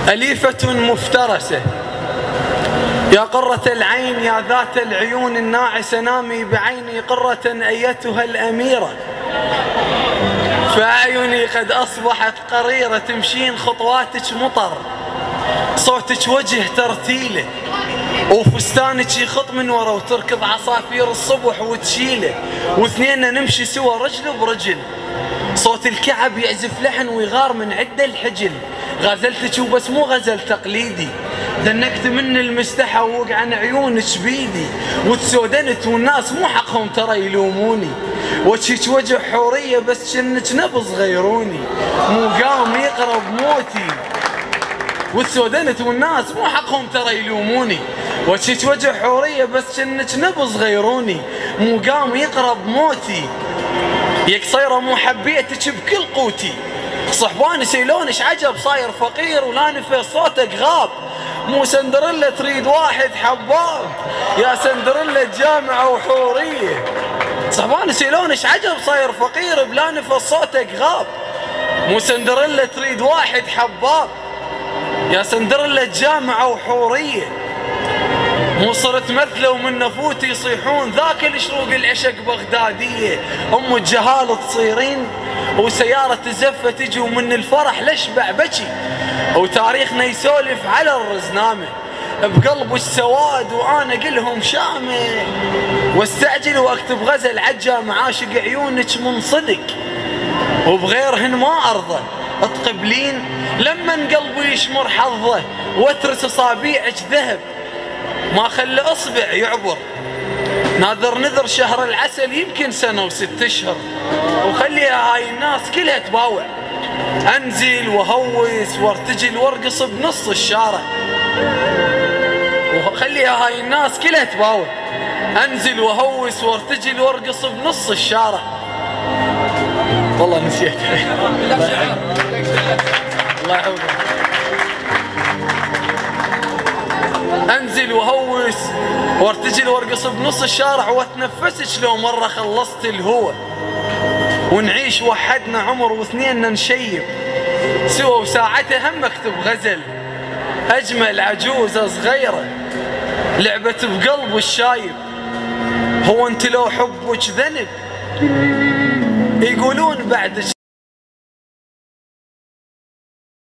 أليفة مفترسة يا قرة العين يا ذات العيون الناعسة، نامي بعيني قرة أيتها الأميرة، فأعيني قد أصبحت قريرة، تمشين خطواتك مطر، صوتك وجه ترتيله، وفستانك يخط من ورا وتركض عصافير الصبح وتشيله، واثنيننا نمشي سوا رجل برجل، صوت الكعب يعزف لحن ويغار من عدة الحجل، غزلتك وبس مو غزل تقليدي، ذنكت من المستحى ووقع عن عيونك بيدي، وتسودنت والناس مو حقهم ترى يلوموني، وجهك وجه حورية بس جنك نبض غيروني، مو قام يقرب موتي، وتسودنت والناس مو حقهم ترى يلوموني، وجهك وجه حورية بس جنك نبض غيروني، مو قام يقرب موتي، يا قصيرة مو حبيتك بكل قوتي، صحباني سيلونش عجب صاير فقير ولا نفس صوتك غاب، مو سندريلا تريد واحد حباب، يا سندريلا جامعة وحورية، صحباني سيلونش عجب صاير فقير بلا نفس صوتك غاب، مو سندريلا تريد واحد حباب، يا سندريلا جامعة وحورية، مو صرت مثله ومن نفوتي يصيحون ذاك الشروق العشق بغدادية، ام الجهال تصيرين وسيارة الزفة تجي ومن الفرح لشبع بكي، وتاريخنا يسولف على الرزنامة بقلب السواد وانا قلهم شامة، واستعجل واكتب غزل عجام عاشق عيونك من صدق، وبغيرهن ما ارضى تقبلين لما قلبي يشمر حظه، واترس اصابيعك ذهب ما خلي اصبع يعبر، ناذر نذر شهر العسل يمكن سنة و6 اشهر، وخليها هاي الناس كلها تباوع، انزل وهوس وارتجل وارقص بنص الشارع، وخليها هاي الناس كلها تباوع، انزل وهوس وارتجل وارقص بنص الشارع، والله نسيت. الله يحفظك. انزل وهوس وارتجل وارقص بنص الشارع، واتنفسك لو مرة خلصت الهوى، ونعيش وحدنا عمر واثنيننا نشيب سوا، وساعتها هم اكتب غزل اجمل عجوزة صغيرة لعبت بقلب الشايب، هو انت لو حبك ذنب يقولون بعد